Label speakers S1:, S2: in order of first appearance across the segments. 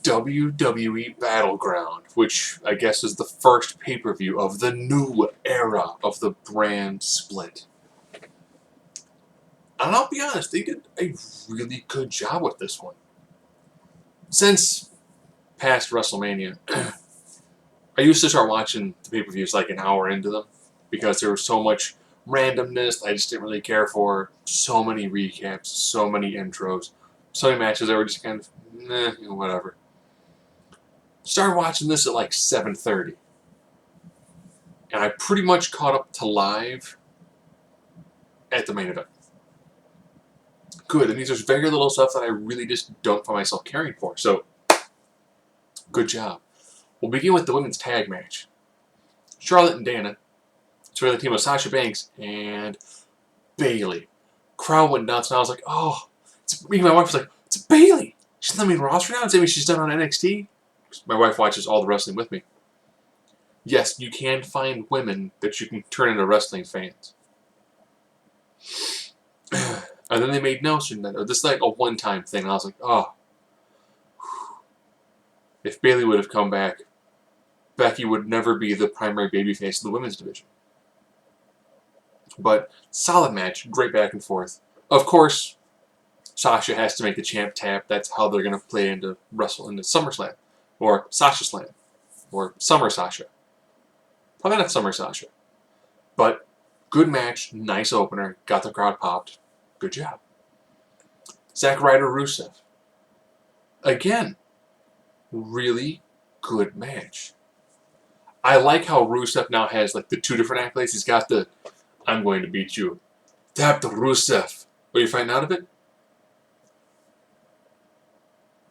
S1: WWE Battleground, which I guess is the first pay-per-view of the new era of the brand split. And I'll be honest, they did a really good job with this one. Since past WrestleMania, I used to start watching the pay-per-views like an hour into them because there was so much randomness I just didn't really care for. So many recaps, so many intros, so many matches that were just kind of, whatever. Started watching this at like 7:30. And I pretty much caught up to live at the main event. Good, and there's very little stuff that I really just don't find myself caring for. So, good job. We'll begin with the women's tag match. Charlotte and Dana. It's for the team of Sasha Banks and Bayley. Crowd went nuts, and I was like, oh. Me and my wife was like, it's Bayley. She's not main roster now? Does that mean she's done on NXT? My wife watches all the wrestling with me. Yes, you can find women that you can turn into wrestling fans. And then they made notion that this is like a one-time thing. And I was like, oh. If Bayley would have come back, Becky would never be the primary babyface of the women's division. But solid match, great back and forth. Of course, Sasha has to make the champ tap. That's how they're going to play into SummerSlam. Or Sasha Slam. Or Summer Sasha. Probably not Summer Sasha. But good match, nice opener, got the crowd popped. Good job. Zack Ryder Rusev. Again, really good match. I like how Rusev now has like the two different accolades. He's got the, I'm going to beat you. Tap the Rusev. What do you find out of it?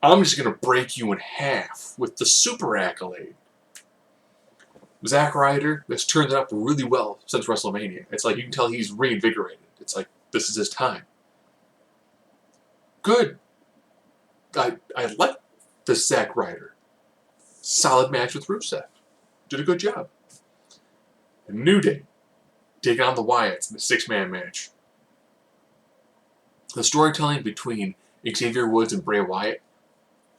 S1: I'm just going to break you in half with the super accolade. Zack Ryder has turned it up really well since WrestleMania. It's like you can tell he's reinvigorated. It's like this is his time. Good. I like the Zack Ryder. Solid match with Rusev. Did a good job. A New Day taking on the Wyatts in a 6-man match. The storytelling between Xavier Woods and Bray Wyatt,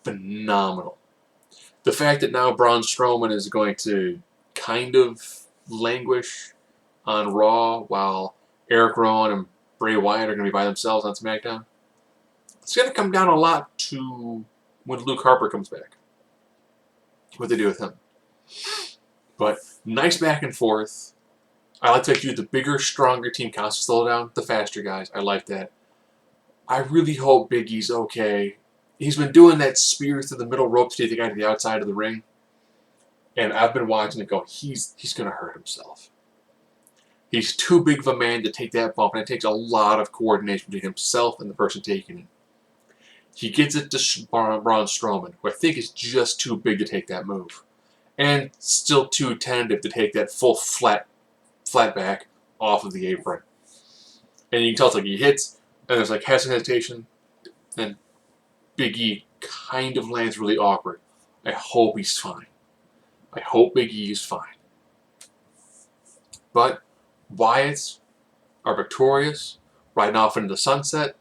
S1: phenomenal. The fact that now Braun Strowman is going to kind of languish on Raw while Eric Rowan and Bray Wyatt are going to be by themselves on SmackDown. It's going to come down a lot to when Luke Harper comes back. What they do with him. But nice back and forth. I like to do the bigger, stronger team counts to slow down the faster guys. I like that. I really hope Big E's okay. He's been doing that spear through the middle rope to take the guy to the outside of the ring. And I've been watching it go, he's going to hurt himself. He's too big of a man to take that bump, and it takes a lot of coordination between himself and the person taking it. He gets it to Braun Strowman, who I think is just too big to take that move. And still too tentative to take that full flat back off of the apron. And you can tell it's like he hits, and there's like hesitation, and Big E kind of lands really awkward. I hope he's fine. I hope Big E is fine. But Wyatts are victorious, riding off into the sunset.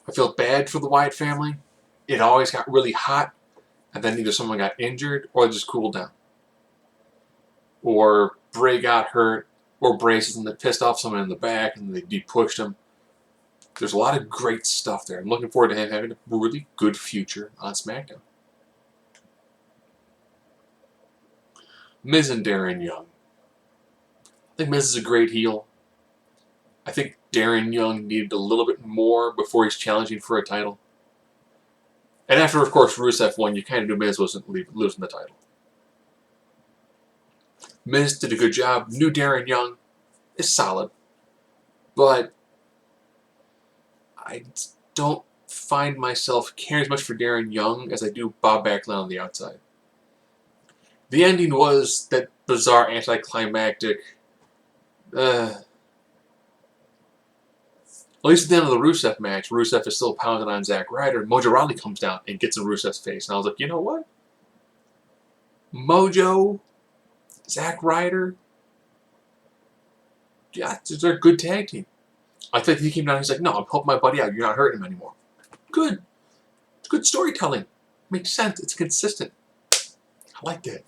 S1: I feel bad for the Wyatt family. It always got really hot, and then either someone got injured or they just cooled down. Or Bray got hurt, or Bray pissed off someone in the back and they pushed him. There's a lot of great stuff there. I'm looking forward to him having a really good future on SmackDown. Miz and Darren Young. I think Miz is a great heel. I think Darren Young needed a little bit more before he's challenging for a title. And after, of course, Rusev won, you kind of knew Miz wasn't losing the title. Miz did a good job. New Darren Young is solid. But I don't find myself caring as much for Darren Young as I do Bob Backlund on the outside. The ending was that bizarre anticlimactic. At least at the end of the Rusev match, Rusev is still pounding on Zack Ryder. Mojo Rawley comes down and gets in Rusev's face. And I was like, you know what? Mojo, Zack Ryder, yeah, they're a good tag team. I think he came down and he's like, no, I'm helping my buddy out. You're not hurting him anymore. Good. It's good storytelling. Makes sense. It's consistent. I like that.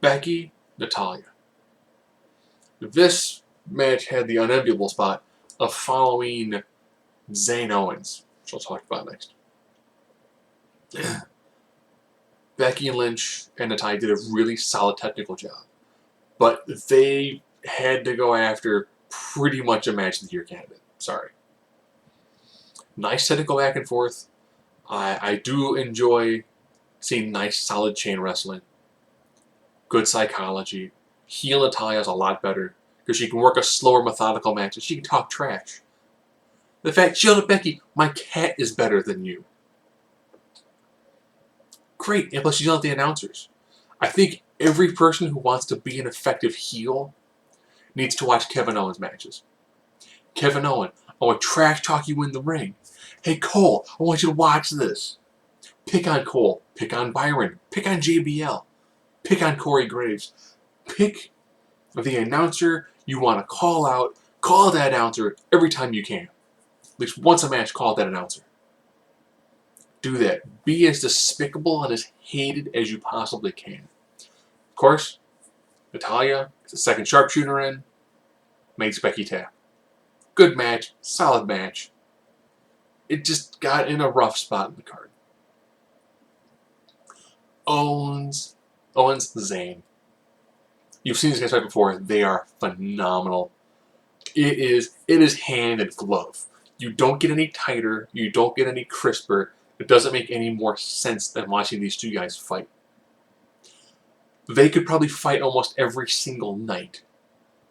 S1: Becky, Natalya. This match had the unenviable spot of following Zane Owens, which I'll talk about next. Becky Lynch and Natalya did a really solid technical job, but they had to go after pretty much a match of the year candidate. Sorry. Nice technical back and forth. I do enjoy seeing nice, solid chain wrestling. Good psychology. Heel Natalya is a lot better because she can work a slower, methodical match and she can talk trash. The fact she yelled at Becky, "My cat is better than you." Great, and plus she's yelling at the announcers. I think every person who wants to be an effective heel needs to watch Kevin Owens matches. Kevin Owens, I want to trash talk you in the ring. Hey Cole, I want you to watch this. Pick on Cole, pick on Byron, pick on JBL, pick on Corey Graves. Pick the announcer you want to call out, call that announcer every time you can. At least once a match, call that announcer. Do that. Be as despicable and as hated as you possibly can. Of course, Natalya gets a second sharpshooter in, makes Becky tap. Good match, solid match. It just got in a rough spot in the card. Owens, Zayn. You've seen these guys fight before. They are phenomenal. It is hand and glove. You don't get any tighter. You don't get any crisper. It doesn't make any more sense than watching these two guys fight. They could probably fight almost every single night.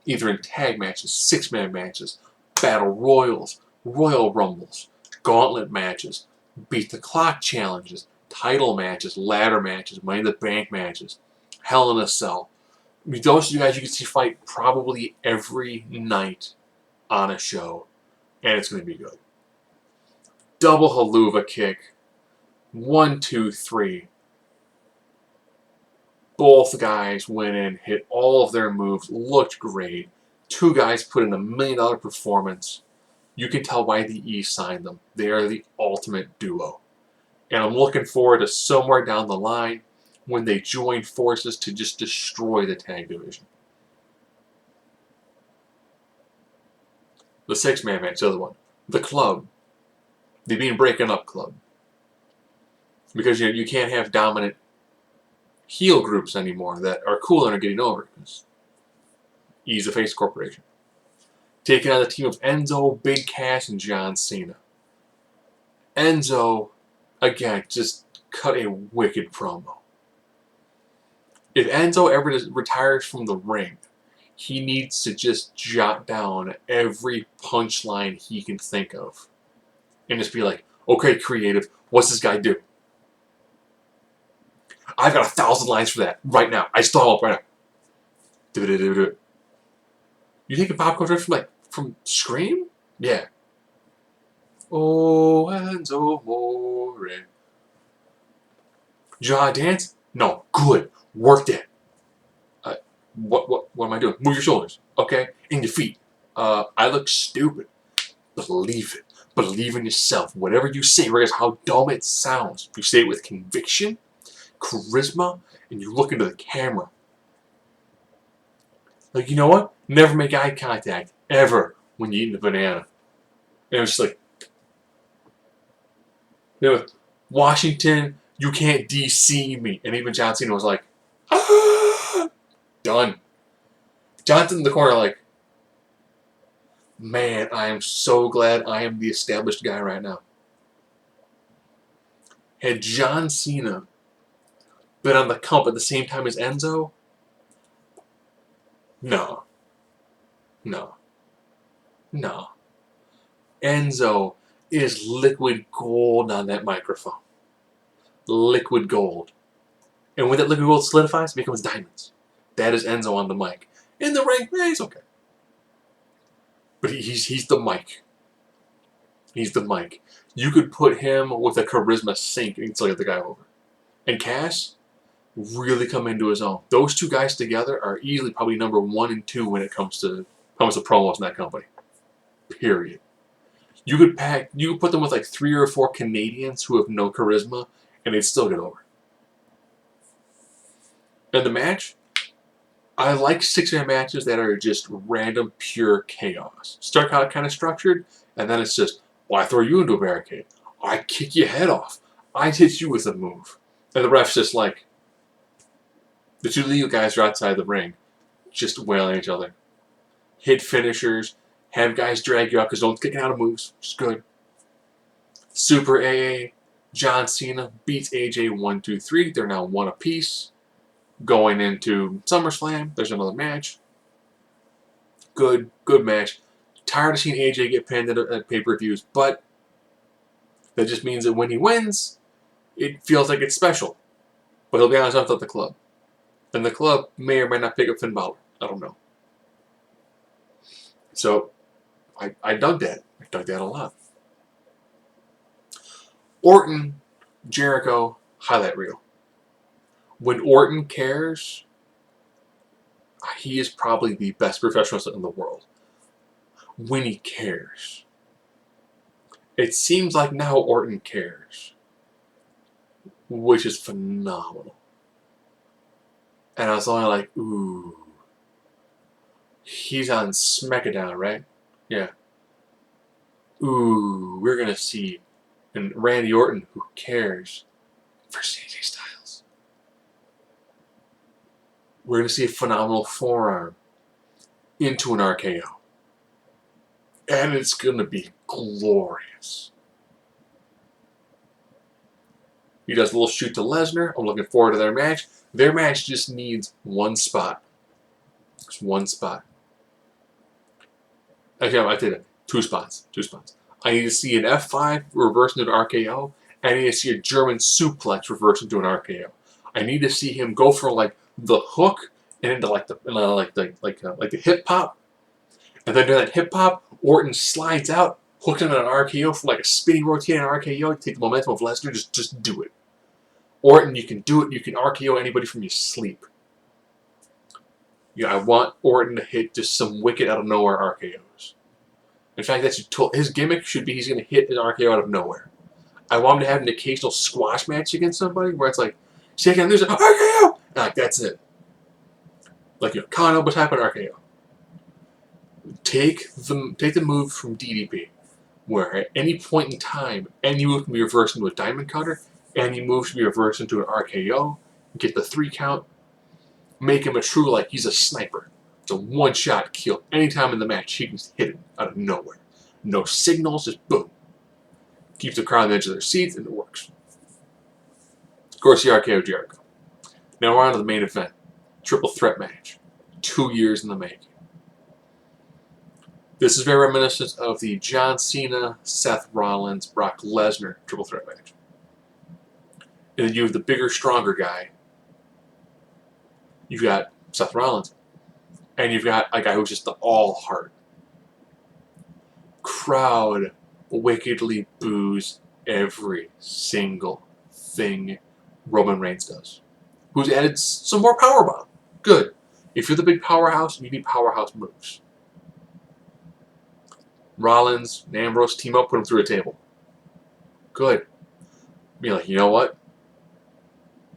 S1: Either in tag matches, six-man matches, battle royals, Royal Rumbles, gauntlet matches, beat the clock challenges, title matches, ladder matches, Money in the Bank matches, Hell in a Cell. I mean, those two guys you can see fight probably every night on a show, and it's going to be good. Double haluva kick. 1, 2, 3. Both guys went in, hit all of their moves, looked great. Two guys put in $1 million performance. You can tell why the E signed them. They are the ultimate duo. And I'm looking forward to somewhere down the line when they join forces to just destroy the tag division. The six-man match, the other one. The Club. The Being Breaking Up Club. Because you can't have dominant heel groups anymore that are cool and are getting over. Because E's a face corporation. Taking on the team of Enzo, Big Cass, and John Cena. Enzo, again, just cut a wicked promo. If Enzo ever retires from the ring, he needs to just jot down every punchline he can think of. And just be like, okay, creative, what's this guy do? I've got 1,000 lines for that right now. I stall up right now. Do it. You think a popcorn drift from Scream? Yeah. Oh, Enzo More. Jaw dance? No, good. Work that. What am I doing? Move your shoulders, okay? And your feet. I look stupid. Believe it. Believe in yourself. Whatever you say, regardless how dumb it sounds, if you say it with conviction, charisma, and you look into the camera. Like, you know what? Never make eye contact, ever, when you're eating the banana. And it was just like, Washington, you can't DC me. And even John Cena was like, ah! Done. John's in the corner like, man, I am so glad I am the established guy right now. Had John Cena been on the comp at the same time as Enzo? No. Enzo is liquid gold on that microphone. Liquid gold. And when that liquid gold solidifies, it becomes diamonds. That is Enzo on the mic. In the ring, he's okay. But he's the mic. He's the mic. You could put him with a charisma sink and still get the guy over. And Cass really come into his own. Those two guys together are easily probably number 1 and 2 when it comes to promos in that company. Period. You could put them with like 3 or 4 Canadians who have no charisma, and they'd still get over. And the match, I like 6-man matches that are just random, pure chaos. Start out kind of structured, and then it's just, well, I throw you into a barricade. I kick your head off. I hit you with a move. And the ref's just like, the two legal guys are outside the ring, just wailing at each other. Hit finishers, have guys drag you out because no one's kicking out of moves, which is good. Super AA, John Cena beats AJ 1-2-3. They're now 1 apiece. Going into SummerSlam, there's another match. Good match. Tired of seeing AJ get pinned at pay-per-views, but that just means that when he wins, it feels like it's special. But he'll be on his own at the club. And the club may or may not pick up Finn Balor. I don't know. So, I dug that. I dug that a lot. Orton, Jericho, highlight reel. When Orton cares, he is probably the best professional wrestler in the world. When he cares. It seems like now Orton cares. Which is phenomenal. And I was only like, ooh. He's on SmackDown, right? Yeah. Ooh, we're going to see and Randy Orton, who cares, versus AJ Styles. We're going to see a phenomenal forearm into an RKO. And it's going to be glorious. He does a little shoot to Lesnar. I'm looking forward to their match. Their match just needs one spot. Just one spot. Actually, I did it. 2 spots. 2 spots. I need to see an F5 reverse into an RKO. And I need to see a German suplex reverse into an RKO. I need to see him go for like the hook and into like the hip hop. And then during that hip hop, Orton slides out, hooks him in an RKO for like a spinning rotating RKO. Take the momentum of Lesnar. Just do it. Orton, you can do it. You can RKO anybody from your sleep. Yeah, I want Orton to hit just some wicked out of nowhere RKOs. In fact, his gimmick should be he's going to hit an RKO out of nowhere. I want him to have an occasional squash match against somebody where it's like, second, there's an RKO! And like, that's it. Like, Kano, what type of RKO? Take the move from DDP, where at any point in time, any move can be reversed into a diamond cutter, any move should be reversed into an RKO, get the 3 count, make him a true, like, he's a sniper. It's a one-shot kill. Anytime in the match, he can hit it out of nowhere. No signals, just boom. Keeps the crowd on the edge of their seats, and it works. Of course, the RKO Jericho. Now we're on to the main event. Triple threat match. 2 years in the making. This is very reminiscent of the John Cena, Seth Rollins, Brock Lesnar triple threat match. And then you have the bigger, stronger guy. You've got Seth Rollins. And you've got a guy who's just the all-heart. Crowd wickedly boos every single thing Roman Reigns does. Who's added some more powerbomb. Good. If you're the big powerhouse, you need powerhouse moves. Rollins and Ambrose team up, put him through a table. Good. Be like, you know what?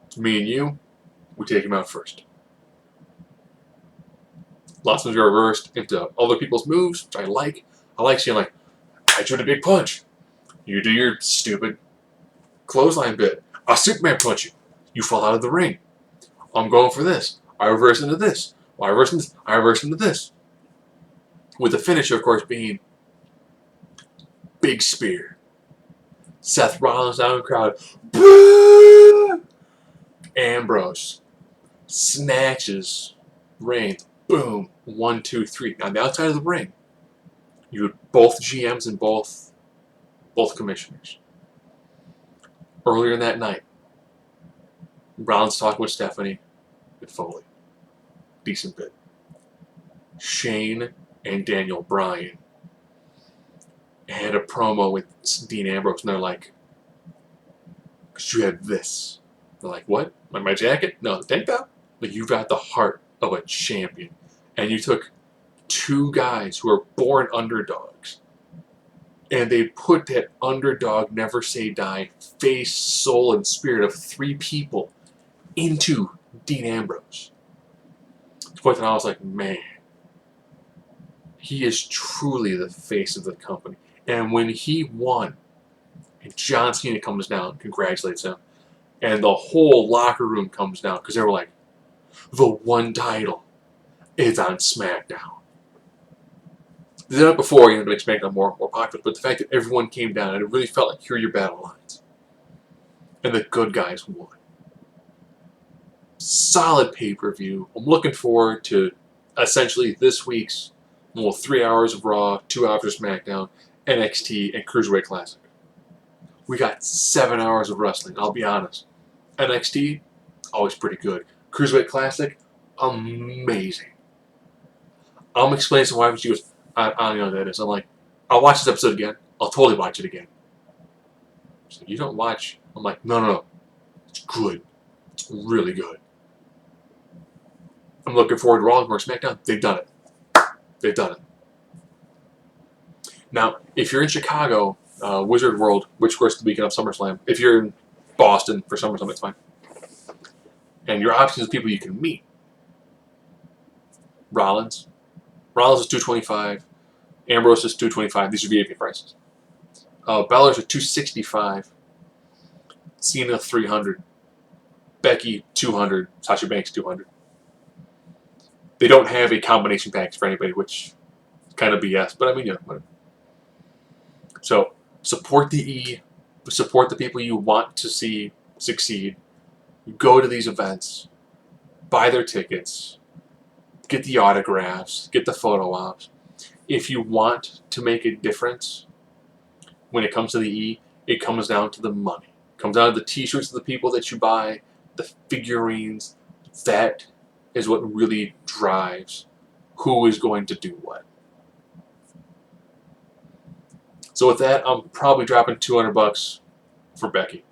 S1: It's me and you, we take him out first. Lots of them are reversed into other people's moves, which I like. I like seeing, like, I drew a big punch. You do your stupid clothesline bit. I'll Superman punch you. You fall out of the ring. I'm going for this. I reverse into this. I reverse into this. I reverse into this. With the finisher, of course, being big spear. Seth Rollins down in the crowd. Boo! Ambrose snatches Reigns. Boom. 1, 2, 3. On the outside of the ring, you had both GMs and both commissioners. Earlier in that night, Rollins talking with Stephanie and Foley. Decent bit. Shane and Daniel Bryan had a promo with Dean Ambrose, and they're like, because you have this. They're like, what? My jacket? No, the tank top? Like, you've got the heart of a champion. And you took 2 guys who are born underdogs And they put that underdog, never say die, face, soul, and spirit of 3 people into Dean Ambrose. To the point that I was like, man, he is truly the face of the company. And when he won, and John Cena comes down, congratulates him, and the whole locker room comes down because they were like, the one title is on SmackDown. They've done it before, to make SmackDown more popular, but the fact that everyone came down and it really felt like, here are your battle lines. And the good guys won. Solid pay-per-view. I'm looking forward to essentially this week's 3 hours of Raw, 2 hours of SmackDown, NXT, and Cruiserweight Classic. We got 7 hours of wrestling, I'll be honest. NXT, always pretty good. Cruiserweight Classic, amazing. I'm explaining to my wife, she goes, I don't know what that is. I'm like, I'll watch this episode again. I'll totally watch it again. She's like, you don't watch? I'm like, no. It's good. It's really good. I'm looking forward to Raw or SmackDown. They've done it. They've done it. Now, if you're in Chicago, Wizard World, which of course is the weekend of SummerSlam. If you're in Boston for SummerSlam, it's fine. And your options of people you can meet. Rollins is $225. Ambrose is $225. These are VIP prices. Balor's at $265. Cena $300. Becky $200. Sasha Banks $200. They don't have a combination package for anybody, which is kind of BS. But I mean, whatever. So support the E. Support the people you want to see succeed. Go to these events. Buy their tickets. Get the autographs. Get the photo ops. If you want to make a difference when it comes to the E, it comes down to the money. It comes down to the t-shirts of the people that you buy, the figurines. That is what really drives who is going to do what. So with that, I'm probably dropping $200 for Becky.